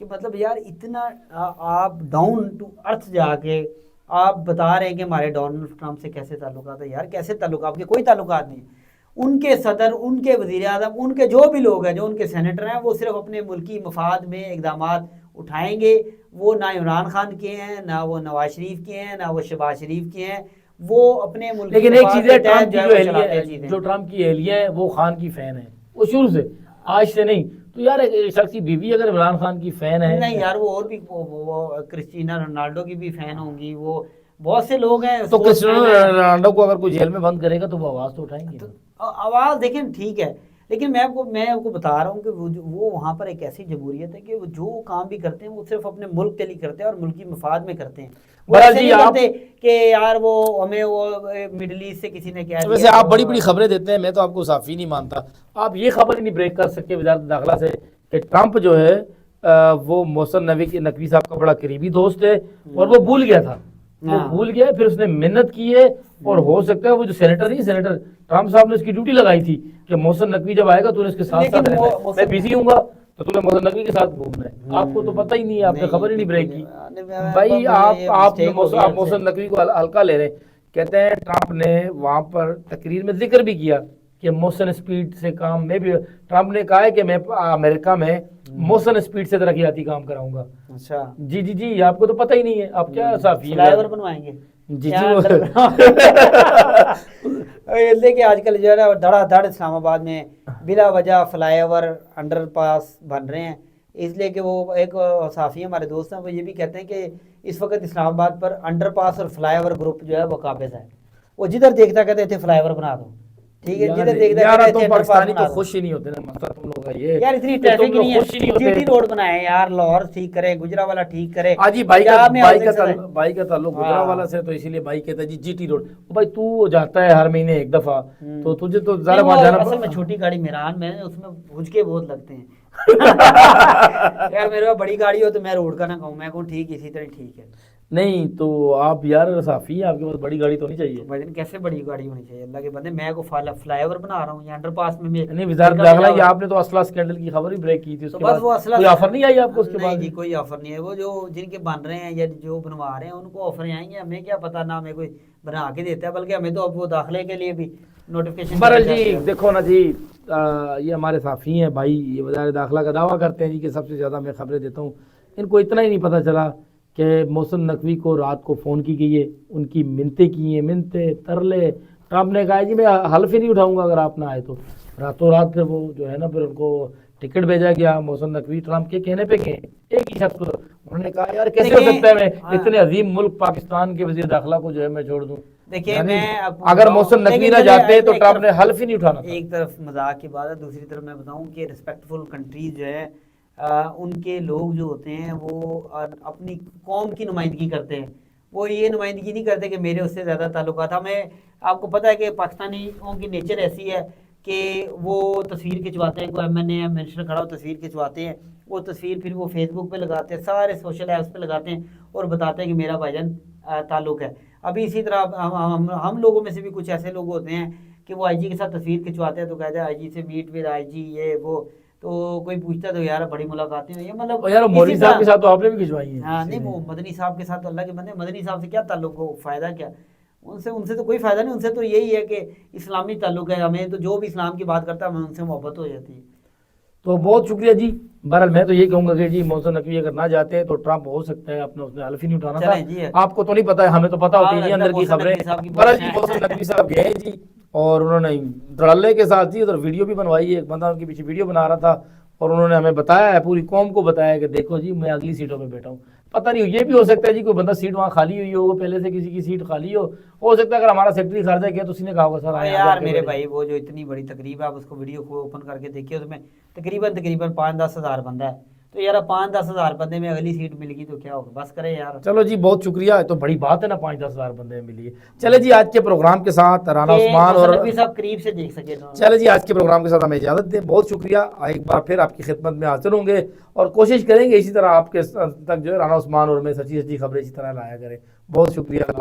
کہ مطلب یار اتنا آپ ڈاؤن ٹو ارتھ جا کے آپ بتا رہے ہیں کہ ہمارے ڈونلڈ ٹرمپ سے کیسے تعلقات ہیں. یار کیسے تعلقات؟ آپ کے کوئی تعلقات نہیں. ان کے صدر، ان کے وزیر اعظم، ان کے جو بھی لوگ ہیں، جو ان کے سینیٹر ہیں، وہ صرف اپنے ملکی مفاد میں اقدامات اٹھائیں گے. وہ نہ عمران خان کے ہیں، نہ وہ نواز شریف کے ہیں، نہ وہ شہباز شریف کے ہیں. وہ اپنے ملک لیکن ایک چیز ہے، ٹرمپ کی چیزیں جو ٹرمپ کی اہلیہ ہے وہ خان کی فین ہے، وہ شروع سے، آج سے نہیں. تو یار ایک شخص کی بیوی اگر عمران خان کی فین ہے، نہیں یار وہ اور بھی وہ کرسٹینا رونالڈو کی بھی فین ہوں گی. وہ بہت سے لوگ ہیں. تو کرسٹیانو رونالڈو کو اگر کوئی جیل میں بند کرے گا تو وہ آواز تو اٹھائیں گے. آواز دیکھیں ٹھیک ہے، لیکن میں آپ کو بتا رہا ہوں کہ وہ وہاں پر ایک ایسی جمہوریت ہے کہ وہ جو کام بھی کرتے ہیں وہ صرف اپنے ملک کے لیے کرتے ہیں اور ملکی مفاد میں کرتے ہیں. وہ ایسے نہیں کرتے کہ یار وہ ہمیں وہ مڈل ایسٹ سے کسی نے کیا دیا. ویسے آپ بڑی بڑی خبریں دیتے ہیں، میں تو آپ کو صحافی نہیں مانتا. آپ یہ خبر ہی نہیں بریک کر سکے وزارت داخلہ سے کہ ٹرمپ جو ہے وہ محسن نقوی صاحب کا بڑا قریبی دوست ہے اور وہ بھول گیا تھا. وہ بھول گیا، پھر اس نے محنت کی ہے. اور ہو سکتا ہے وہ جو سینیٹر ٹرمپ صاحب نے اس کی ڈیوٹی لگائی تھی کہ محسن نقوی جب آئے گا تو اس کے ساتھ ساتھ رہنا ہے، میں بزی ہوں گا تو تمہیں محسن نقوی کے ساتھ گھومنا ہے. آپ کو تو پتہ ہی نہیں ہے، آپ نے خبر ہی نہیں بریک کی. بھائی آپ محسن نقوی کو ہلکا لے رہے ہیں. کہتے ہیں ٹرمپ نے وہاں پر تقریر میں ذکر بھی کیا کہ موشن اسپیڈ سے کام میں بھی ٹرمپ نے کہا ہے کہ میں امریکہ میں موشن اسپیڈ سے ترقیاتی کام کراؤں گا. اچھا جی آپ کو تو پتہ ہی نہیں ہے. آپ کیا صحافی فلائی اوور بنوائیں گے جی دیکھیے آج کل جو ہے نا دھڑا دھڑ اسلام آباد میں بلا وجہ فلائی اوور انڈر پاس بن رہے ہیں. اس لیے کہ وہ ایک صحافی ہمارے دوست ہیں، وہ یہ بھی کہتے ہیں کہ اس وقت اسلام آباد پر انڈر پاس اور فلائی اوور گروپ جو ہے وہ قابض ہے. وہ جدھر دیکھتا کہتے تھے فلائی اوور بنا دو. ٹھیک ہے، جدھر دیکھتا یار تم پاکستانی تو خوش ہی نہیں ہوتے نا، مسئلہ تم لوگوں کا یہ یار اتنی ٹریفک نہیں ہے. جی ٹی روڈ بنائے یار، لاہور ٹھیک کرے، گجرانوالہ ٹھیک کرے. جی بھائی کا تعلق گجرانوالہ سے، تو اسی لیے بھائی کہتا ہے جی ٹی روڈ. بھائی تو جاتا ہے ہر مہینے ایک دفعہ، تو تجھے تو زیادہ بات جانا. اصل میں چھوٹی گاڑی میران میں اس میں بھجکے بہت لگتے ہیں. یار میرے پاس بڑی گاڑی ہو تو میں روڈ کا نہ کہوں، میں کہوں ٹھیک اسی طرح ٹھیک ہے. نہیں تو آپ یار صحافی ہیں، آپ کے پاس بڑی گاڑی تو نہیں چاہیے. بھائی کیسے بڑی گاڑی ہونی چاہیے اللہ کے بندے؟ میں کو فلائی اوور بنا رہا ہوں یا انڈر پاس میں. نہیں وزارت داخلہ کی آپ نے تو اسلحہ اسکینڈل کی خبر ہی بریک کی تھی، اس کے بعد کوئی آفر نہیں آئی آپ کو اس کے بعد؟ جی کوئی آفر نہیں ہے. وہ جو جن کے بن رہے ہیں یا جو بنوا رہے ہیں ان کو آفر آئیں گے، ہمیں کیا پتا. نہ ہمیں کوئی بنا کے دیتا ہے، بلکہ ہمیں تو اب وہ داخلے کے لیے بھی نوٹیفکیشن. برل جی دیکھو نا جی، یہ ہمارے صحافی ہیں بھائی، یہ وزارت داخلہ کا دعویٰ کرتے ہیں جی کہ سب سے زیادہ میں خبریں دیتا ہوں. ان کو اتنا ہی نہیں پتہ چلا کہ محسن نقوی کو رات کو فون کی گئی ہے، ان کی منتیں کی ہیں، منتیں ترلے. ٹرمپ نے کہا جی میں حلف ہی نہیں اٹھاؤں گا اگر آپ نہ آئے تو. راتوں رات پھر وہ جو ہے نا پھر ان کو ٹکٹ بھیجا گیا. محسن نقوی ٹرمپ کے کہنے پہ گئے، ایک ہی شخص کو. انہوں نے کہا یار کیسے ہو سکتا ہے میں اتنے عظیم ملک پاکستان کے وزیر داخلہ کو جو ہے میں چھوڑ دوں. دیکھیے میں اگر محسن نقوی نہ جاتے تو ٹرمپ نے حلف ہی نہیں اٹھانا. ایک طرف مذاق کی بات ہے، دوسری طرف میں بتاؤں کہ ریسپیکٹفل کنٹریز جو ہے ان کے لوگ جو ہوتے ہیں وہ اپنی قوم کی نمائندگی کرتے ہیں. وہ یہ نمائندگی نہیں کرتے کہ میرے اس سے زیادہ تعلقات. ہمیں آپ کو پتہ ہے کہ پاکستانیوں کی نیچر ایسی ہے کہ وہ تصویر کھنچواتے ہیں، کوئی ایم این اے منسٹر کھڑا ہو تصویر کھنچواتے ہیں، وہ تصویر پھر وہ فیس بک پہ لگاتے ہیں، سارے سوشل ایپس پہ لگاتے ہیں اور بتاتے ہیں کہ میرا بھائی جان تعلق ہے. ابھی اسی طرح ہم لوگوں میں سے بھی کچھ ایسے لوگ ہوتے ہیں کہ وہ آئی جی کے ساتھ تصویر کھنچواتے ہیں تو کہتے ہیں آئی جی سے میٹ ود آئی جی یہ وہ. تو کوئی پوچھتا ہے تو یار بڑی ملاقاتیں ہوئی ہیں، مطلب یار مودی صاحب کے ساتھ تو آپ نے بھی کھنچوائی ہیں. ہاں نہیں وہ مدنی صاحب کے ساتھ تو اللہ کے بندے، مدنی صاحب سے کیا تعلق ہو، فائدہ کیا ان سے تو کوئی فائدہ نہیں. ان سے تو یہی ہے کہ اسلامی تعلق ہے، ہمیں تو جو بھی اسلام کی بات کرتا ہے ہمیں ان سے محبت ہو جاتی ہے. تو بہت شکریہ جی. بہرحال میں تو یہ کہوں گا کہ جی محسن نقوی اگر نہ جاتے تو ٹرمپ ہو سکتا ہے اپنے اس نے حلف ہی نہیں اٹھانا تھا. آپ کو تو نہیں پتا ہے، ہمیں تو پتا ہوتی ہے اندر کی خبریں. بہرحال جی محسن نقوی صاحب گئے جی اور انہوں نے دھڑلے کے ساتھ جی ادھر ویڈیو بھی بنوائی ہے. ایک بندہ ان کے پیچھے ویڈیو بنا رہا تھا اور انہوں نے ہمیں بتایا ہے، پوری قوم کو بتایا کہ دیکھو جی میں اگلی سیٹوں پہ بیٹھا ہوں. پتہ نہیں یہ بھی ہو سکتا ہے جی کوئی بندہ سیٹ وہاں خالی ہوئی ہو، پہلے سے کسی کی سیٹ خالی ہو سکتا ہے. اگر ہمارا سیکرٹری خارجہ کیا تو اسی نے کہا ہوگا سر یار میرے بھائی وہ جو اتنی بڑی تقریب ہے آپ اس کو ویڈیو کو اوپن کر کے دیکھیے، اس میں تقریباً 5-10 ہزار بندہ ہے. تو یار 5-10 ہزار بندے میں اگلی سیٹ مل گئی تو کیا ہوگا، بس کرے یار. چلو جی بہت شکریہ، تو بڑی بات ہے نا 5-10 ہزار بندے ملی ہے. چلے جی آج کے پروگرام کے ساتھ رانا عثمان اور صاحب قریب سے دیکھ سکے. چلے جی آج کے پروگرام کے ساتھ ہمیں اجازت دیں. بہت شکریہ، ایک بار پھر آپ کی خدمت میں حاضر ہوں گے اور کوشش کریں گے اسی طرح آپ کے تک جو ہے رانا عثمان اور میں سچی خبریں اسی طرح لایا کریں. بہت شکریہ.